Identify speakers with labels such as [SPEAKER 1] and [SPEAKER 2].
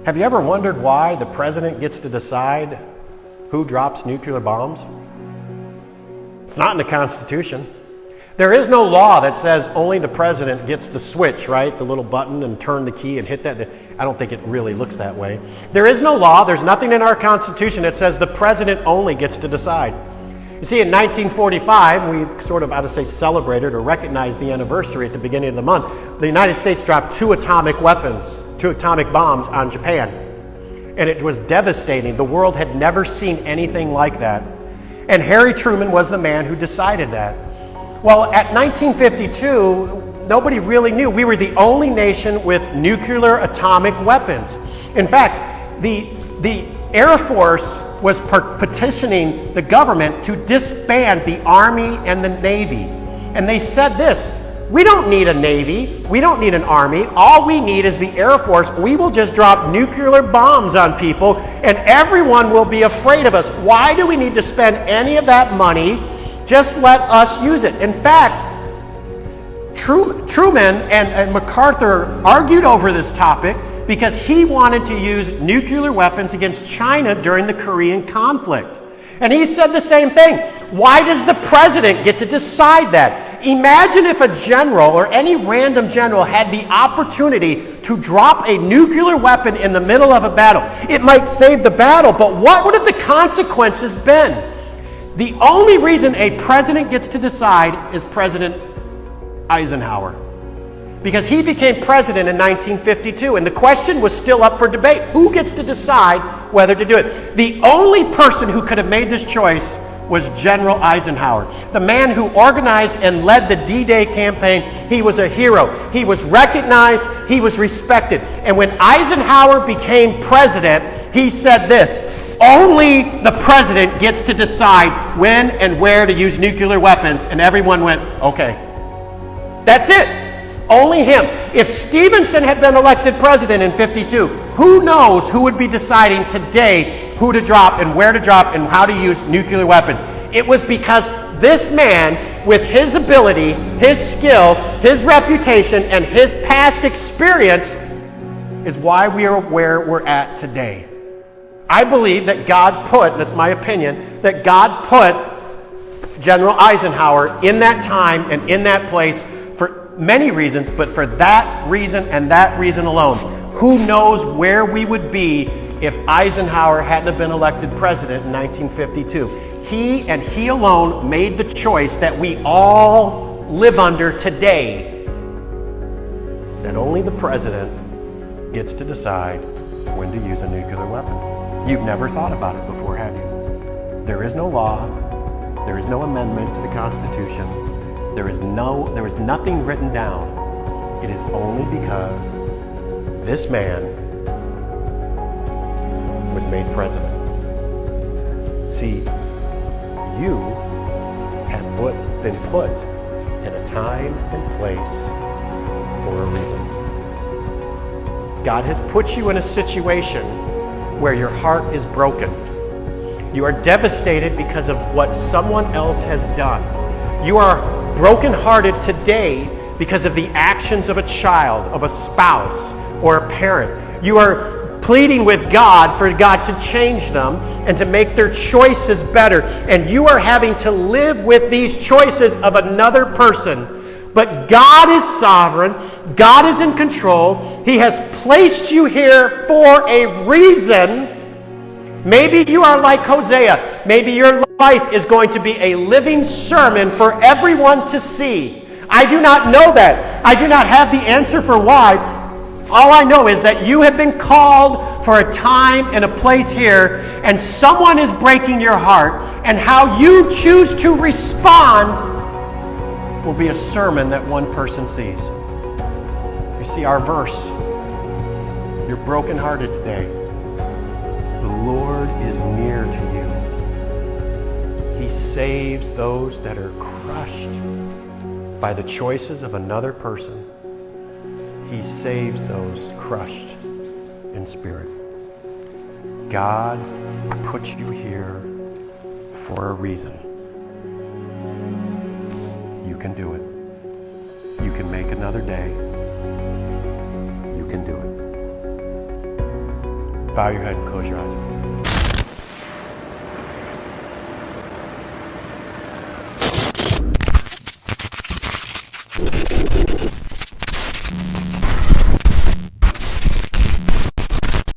[SPEAKER 1] Have you ever wondered why the president gets to decide who drops nuclear bombs? It's not in the Constitution. There is no law that says only the president gets the switch, right? The little button and turn the key and hit that. I don't think it really looks that way. There is no law, there's nothing in our Constitution that says the president only gets to decide. You see, in 1945, we sort of, I would say, celebrated or recognized the anniversary at the beginning of the month. The United States dropped two atomic bombs on Japan. And it was devastating. The world had never seen anything like that. And Harry Truman was the man who decided that. Well, at 1952, nobody really knew. We were the only nation with nuclear atomic weapons. In fact, the Air Force was petitioning the government to disband the Army and the Navy. And they said this: we don't need a Navy, we don't need an Army, all we need is the Air Force. We will just drop nuclear bombs on people and everyone will be afraid of us. Why do we need to spend any of that money? Just let us use it. In fact, Truman and MacArthur argued over this topic because he wanted to use nuclear weapons against China during the Korean conflict. And he said the same thing. Why does the president get to decide that? Imagine if a general or any random general had the opportunity to drop a nuclear weapon in the middle of a battle. It might save the battle, but what would have the consequences been? The only reason a president gets to decide is President Eisenhower, because he became president in 1952, and the question was still up for debate. Who gets to decide whether to do it? The only person who could have made this choice was General Eisenhower, the man who organized and led the D-Day campaign. He was a hero. He was recognized. He was respected. And when Eisenhower became president, he said this: only the president gets to decide when and where to use nuclear weapons. And everyone went, okay. That's it. Only him. If Stevenson had been elected president in 52, who knows who would be deciding today who to drop and where to drop and how to use nuclear weapons. It was because this man, with his ability, his skill, his reputation, and his past experience, is why we are where we're at today. I believe that God put, and it's my opinion, that God put General Eisenhower in that time and in that place for many reasons, but for that reason and that reason alone. Who knows where we would be if Eisenhower hadn't have been elected president in 1952. He and he alone made the choice that we all live under today, that only the president gets to decide when to use a nuclear weapon. You've never thought about it before, have you? There is no law. There is no amendment to the Constitution. There is nothing written down. It is only because this man was made president. See, you have been put in a time and place for a reason. God has put you in a situation where your heart is broken. You are devastated because of what someone else has done. You are brokenhearted today because of the actions of a child, of a spouse, or a parent. You are pleading with God for God to change them and to make their choices better. And you are having to live with these choices of another person. But God is sovereign. God is in control. He has placed you here for a reason. Maybe you are like Hosea. Maybe your life is going to be a living sermon for everyone to see. I do not know that. I do not have the answer for why. All I know is that you have been called for a time and a place here, and someone is breaking your heart, and how you choose to respond will be a sermon that one person sees. You see, our verse, you're brokenhearted today. The Lord is near to you. He saves those that are crushed by the choices of another person. He saves those crushed in spirit. God put you here for a reason. You can do it. You can make another day. You can do it. bow your head and close your eyes.